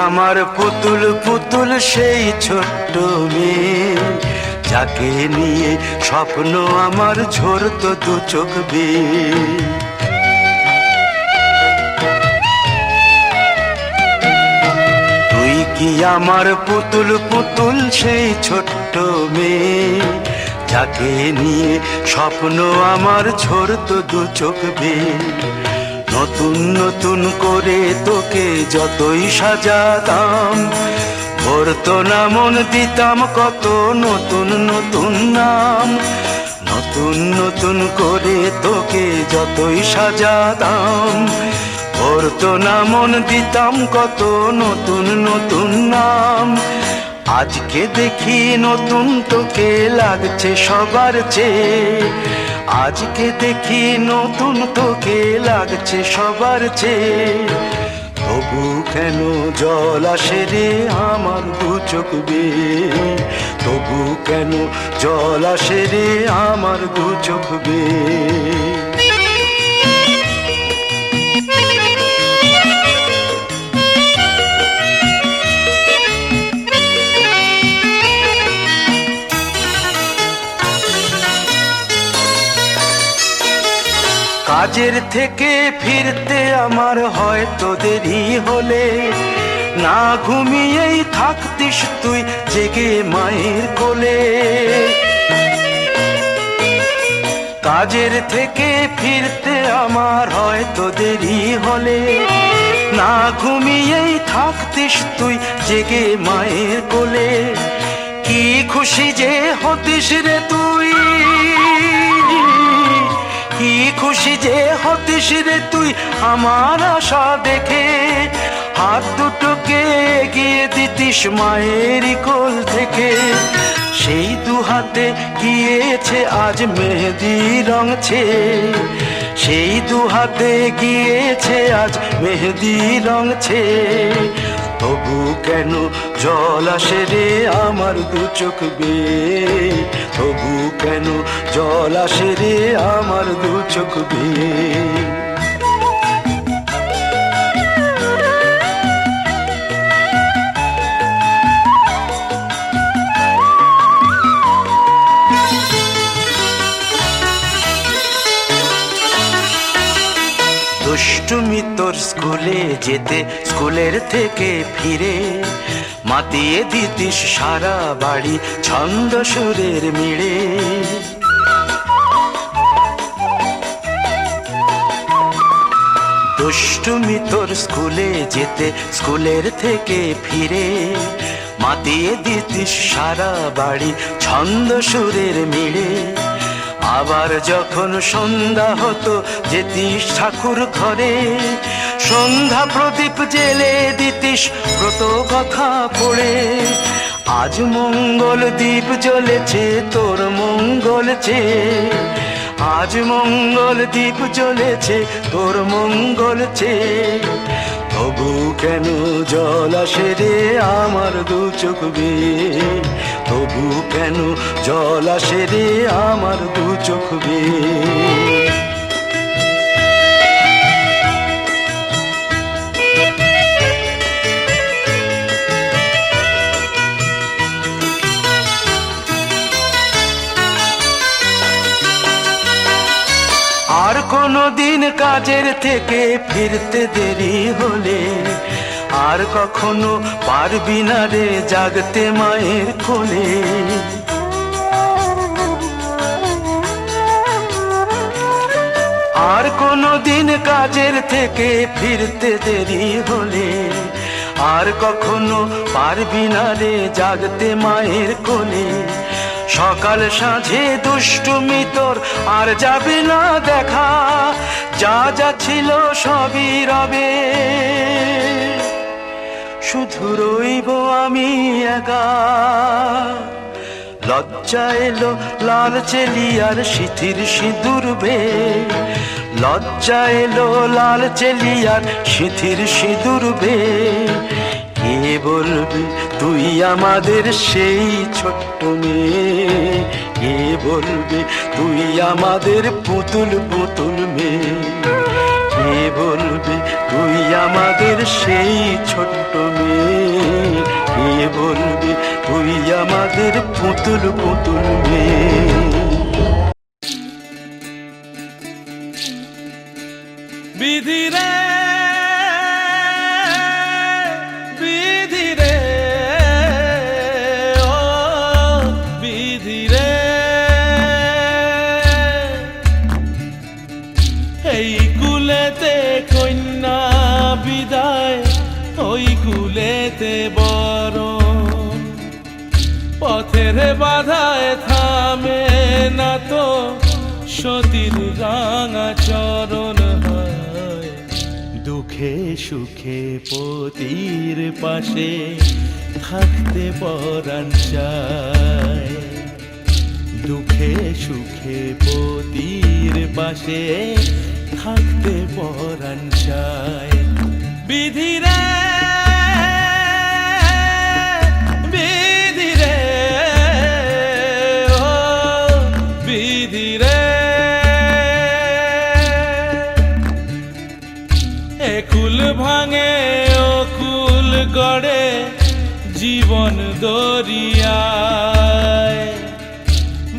আমার পুতুল পুতুল সেই ছোট্ট মেয়ে, যাকে নিয়ে স্বপ্ন আমার ঝরতো দু চোখ বেয়ে। তুই কি আমার পুতুল পুতুল সেই ছোট্ট মেয়ে, যাকে নিয়ে স্বপ্ন আমার ঝরতো দু চোখ বেয়ে। নতুন নতুন করে তোকে যতই সাজাতাম, ভরতো না মন, দিতাম কত নতুন নতুন নাম। নতুন নতুন করে তোকে যতই সাজাতাম, ভরতো না মন, দিতাম কত নতুন নতুন নাম। আজকে দেখি নতুন তোকে লাগছে সবার চেয়ে, আজকে দেখি নতুন তোকে লাগছে সবার চেয়ে। তবু কেন জল আসে রে আমার দু চোখ বেয়ে, তবু কেন জল আসে রে আমার দু চোখ বেয়ে। কাজের থেকে ফিরতে আমার হয়তো দেরি হলে, না ঘুমিয়েই থাকতিস তুই জেগে মায়ের কোলে। কাজের থেকে ফিরতে আমার হয়তো দেরি হলে, না ঘুমিয়েই থাকতিস তুই জেগে মায়ের কোলে। কি খুশি যে হতিস রে তুই, কি খুশি যে হতিস রে তুই আমার আশা দেখে। হাত দুটোকে এগিয়ে দিতিস মায়ের কোল থেকে, সেই দু হাতে গিয়েছে আজ মেহেদি রঙছে, সেই দু হাতে গিয়েছে আজ মেহেদি রঙছে। তবু কেন জল আসে রে আমার দু চোখ বেয়ে, তবু কেন জল আসে রে আমার দু চোখ বেয়ে। দুষ্টুমি তোর স্কুলে যেতে, স্কুলের থেকে ফিরে মাতিয়ে দিতিস সারা বাড়ি ছন্দ সুরের মিড়ে। দুষ্টুমি তোর স্কুলে যেতে, স্কুলের থেকে ফিরে মাতিয়ে দিতিস সারা বাড়ি ছন্দ সুরের মিড়ে। আবার যখন সন্ধ্যা হতো যেতিস ঠাকুর ঘরে, সন্ধ্যা প্রদীপ জেলে দিতিস ব্রত কথা পড়ে। আজ মঙ্গল দ্বীপ জ্বলেছে তোর মঙ্গল চেয়ে, আজ মঙ্গল দ্বীপ জ্বলেছে তোর মঙ্গল চেয়ে। তবু কেন জল আসে রে আমার দু চোখ বেয়ে, তবু কেন জল আসে রে আমার দু চোখ বেয়ে। আর কোনো দিন কাজের থেকে ফিরতে দেরি হলে, আর কখনো পারবি না রে জাগতে মায়ের কোলে। আর কোনো দিন কাজের থেকে ফিরতে দেরি হলে, আর কখনো পারবি না রে জাগতে মায়ের কোলে। সকাল সাঁঝে দুষ্টুমি তোর আর যাবে না দেখা, যা যা ছিল সবই রবে, শুধু রইব আমি একা। লজ্জা এলো লাল চেলিয়ার সিথির সিঁদুর বেয়ে, লজ্জা এলো লাল চেলিয়ার সিথির সিঁদুর বেয়ে। কে বলবে তুই আমাদের সেই ছোট্ট মেয়ে, কে বলবে তুই আমাদের পুতুল পুতুল মেয়ে, কে বলবে তুই আমাদের সেই ছোট্ট মেয়ে, কে বলবে তুই আমাদের পুতুল পুতুল মেয়ে। বিধি রে বিধি রে ও বিধি রে, এই কুলেতে কন্যা বিদায়, ওই কুলেতে বরণ, পথের বাধায় থামে না তো সতীর রাঙা চরণ। হয় দুঃখে সুখে পতির পাশে থাকতে পরাণ চায়, দুঃখে সুখে পতির পাশে থাকতে পরাণ চায়। বিধি রে বিধি রে ও বিধি রে, একুল ভাঙে ও কুল গড়ে জীবন দরিয়ায়,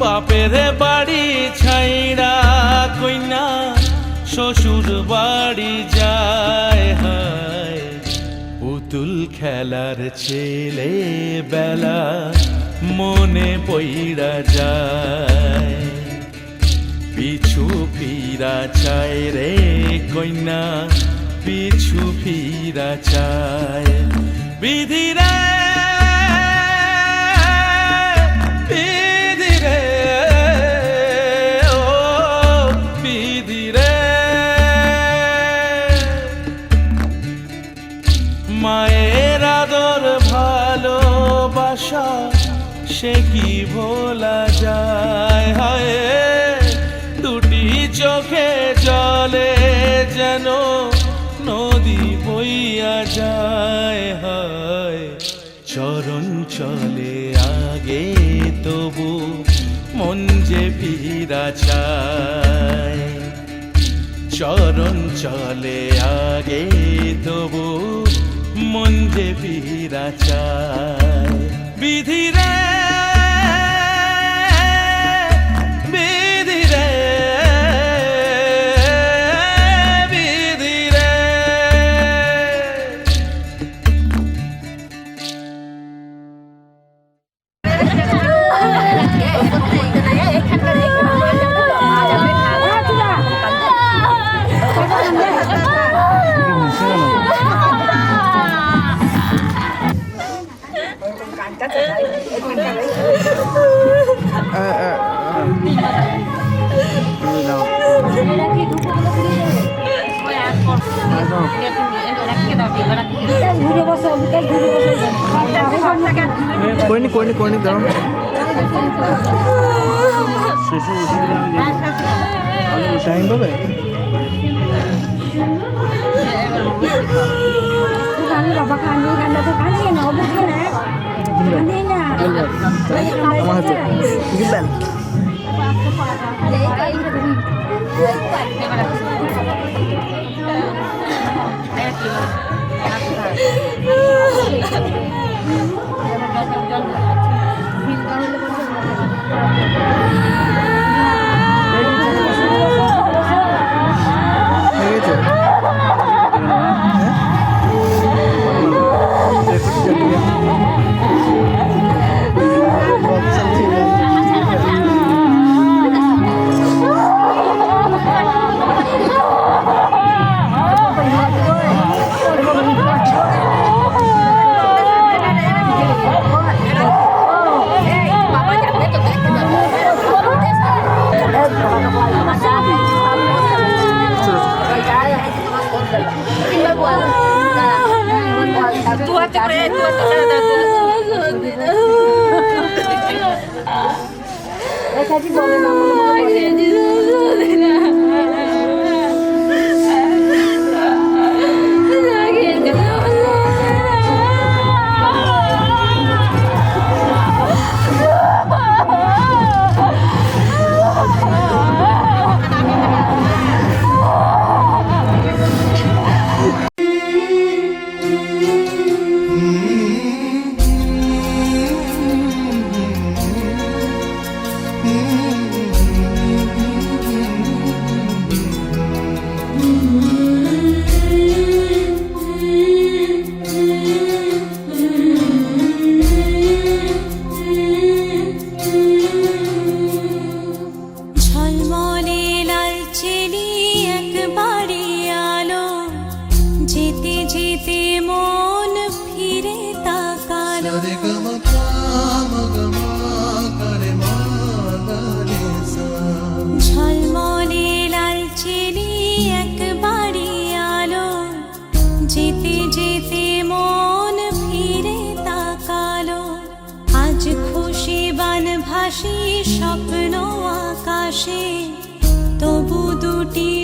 বাপের বাড়ি ছাইড়া কইনা শ্বশুর বাড়ি যায়। হায় পুতুল খেলার ছেলে বেলা মনে পইড়া যায়, পিছু ফিরা চায় রে কইনা, পিছু ফিরা চায়। বিধি রে বিধি রে ও বিধি রে, মায়ের আদর ভালোবাসা সে কি ভোলা যায়। হায় দুটি চোখে জলে যেন নদী বইয়া যায়। হায় চরণ চলে আগে তবু মন যে ফিরা চায়, চরণ চলে আগে তবু মন যে ফিরা চায়। বিধি রে বিধি রে বিধি রে। कोई नहीं दाঁড়াও টাইম পাবে বাবা কান্দি কান্দা তো কান্দি না বুঝে না কান্দি না আমার হাতে দিবেন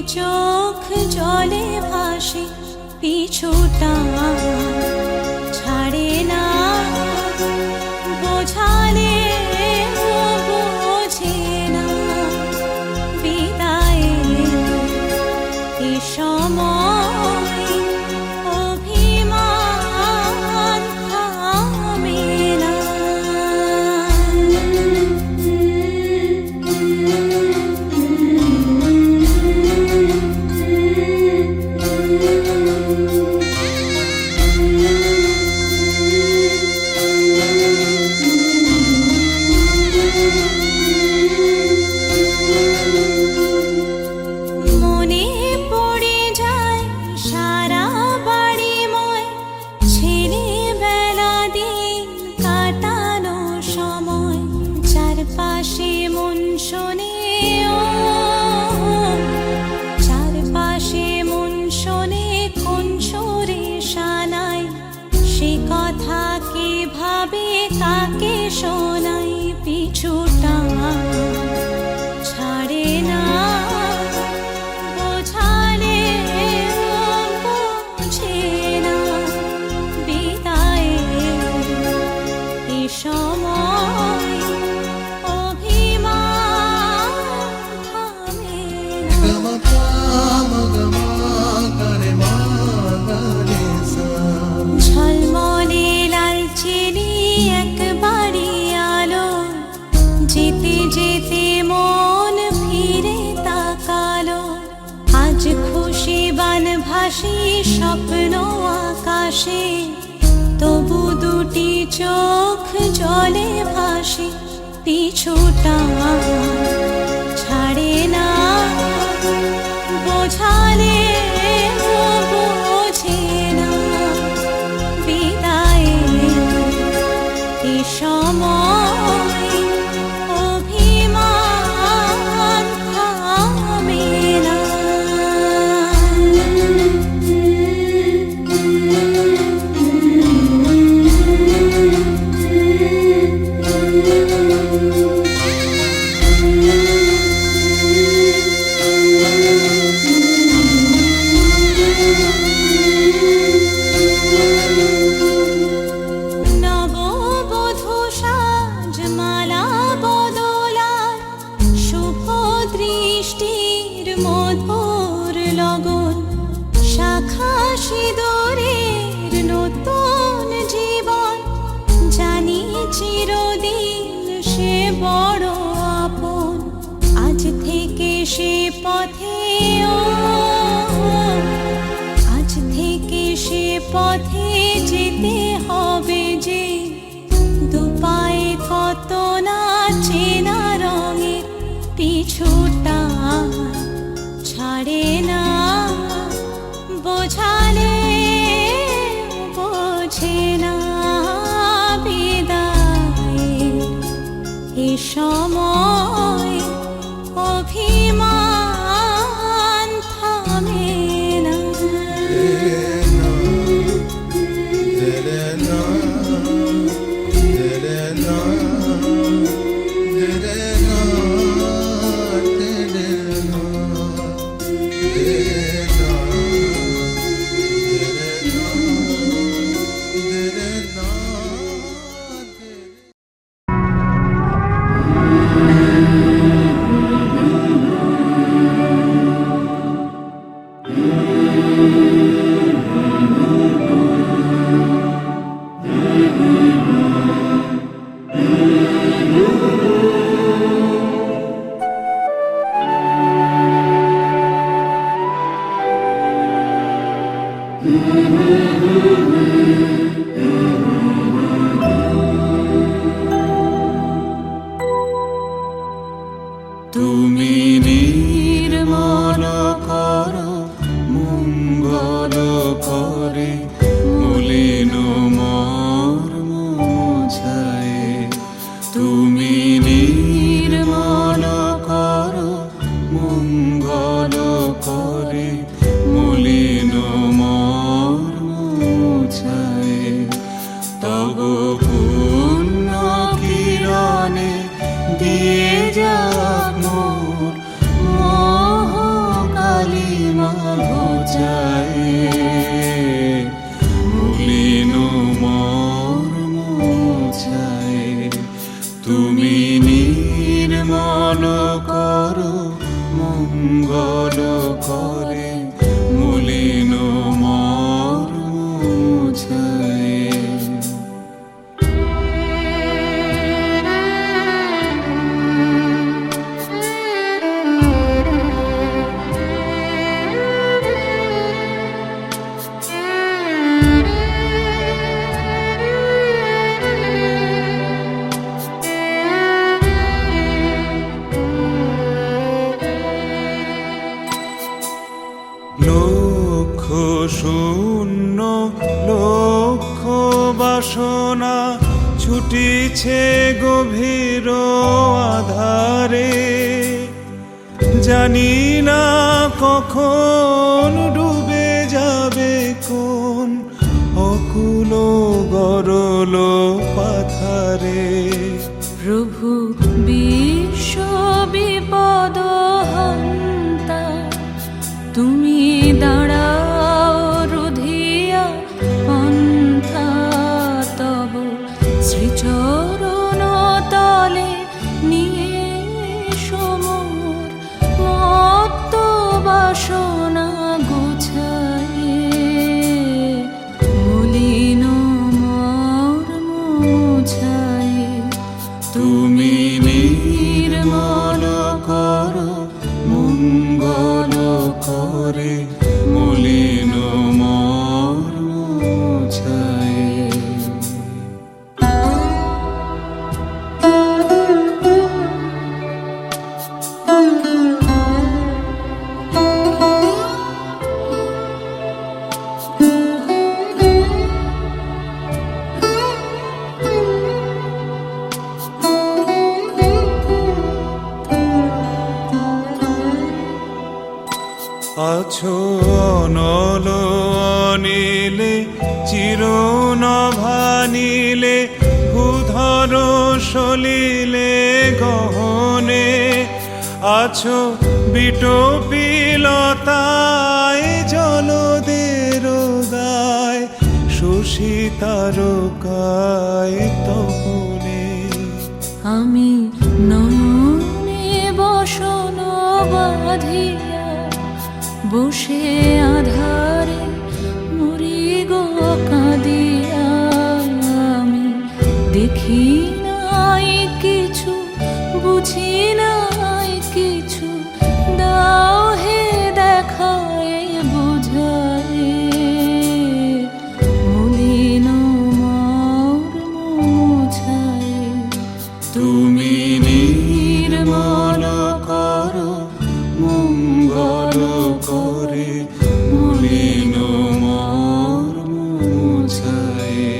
চোখ জলে ভাসে পিছুটা ছাড়ে না বোঝালে বোঝে না বিদায় এ সময় অভিমান থামে না মনে পড়ে যায় সারা বাড়িময় ছেলেবেলা দিন কাটানো সময় চারপাশে মন শোনে ও চারপাশে মন শোনে কোন সুরে শানাই সে কথা কিভাবে কাকে শোনাই পিছুটা ছাড়ে না বোঝালে বোঝে না বিদায় এ সময় অভিমান থামে না ঝলমলে লালচেলি একবারই আলো যেতে যেতে মন ফিরে তাকালো আজ খুশি বান ভাসি স্বপ্ন আকাশে তবু দুটি চোখ জলে ভাসে পিছুটা ছাড়ে না বোঝালে বোঝে না বিদায় এ সময় অভিমান থামে না নববধূ সাজমালা বদলার শুভ দৃষ্টির মধুর লগন শাখা সিঁদুরের নতুন জীবন জানি চিরদিন সে বড় আপন আজ থেকে সে পথে ও আজ থেকে সে পথে যেতে হবে যে দুপায়ে কত না চেনা রঙের পিছুটা ছাড়ে না বোঝালে বোঝে না বিদায় এ সময় অভিমান থামে না তুমি নির্মল করো মঙ্গল করে মলিন মর্ম মুছায়ে তুমি নির্মল করো মঙ্গল করে মলিন মর্ম মুছায়ে তব পুণ্য কিরণে দিয়ে যাক মোর মোহকা মঙ্গল করে মলিন মর্ম মুছায়ে। লক্ষ শূন্য লক্ষ বাসনা ছুটিছে গভীর আধারে, জানি না কখন ডুবে যাবে কোন অকুল গরল পাথারে। প্রভু বিশ্ব বিপদ হন্তা, তুমি দাঁড়াও রুধিয়া পন্থা, তব শ্রীচরণ তলে নিয়ে সমর মত্ত বাসনা গুছায়ে, মলিন মর্ম মুছায়ে। তুমি নির্মল করো মঙ্গল করে মলিন মর্ম মুছায়ে। আছো অনল অনিলে চিরনভানিলে, ভূধর সলিলে গহনে, আছো বিটপিলতায় জলদের গায়, শশী তারকায় তপনে। আমি নয়নে বসন বাঁধিয়া বসে আধারে মরি গো কাঁদিয়া, আমি দেখি নাই কিছু বুঝি নাই কিছু, দাও হে দেখায় বুঝায়ে, মলিন মর্ম মুছায়ে। তুমি নির্মল করো মঙ্গল করে মলিন মর্ম মুছায়ে।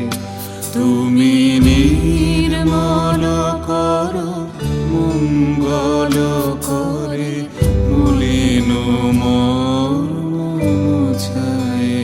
তুমি নির্মল করো মঙ্গল করে মলিন মর্ম মুছায়ে।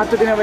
হাতটা দিন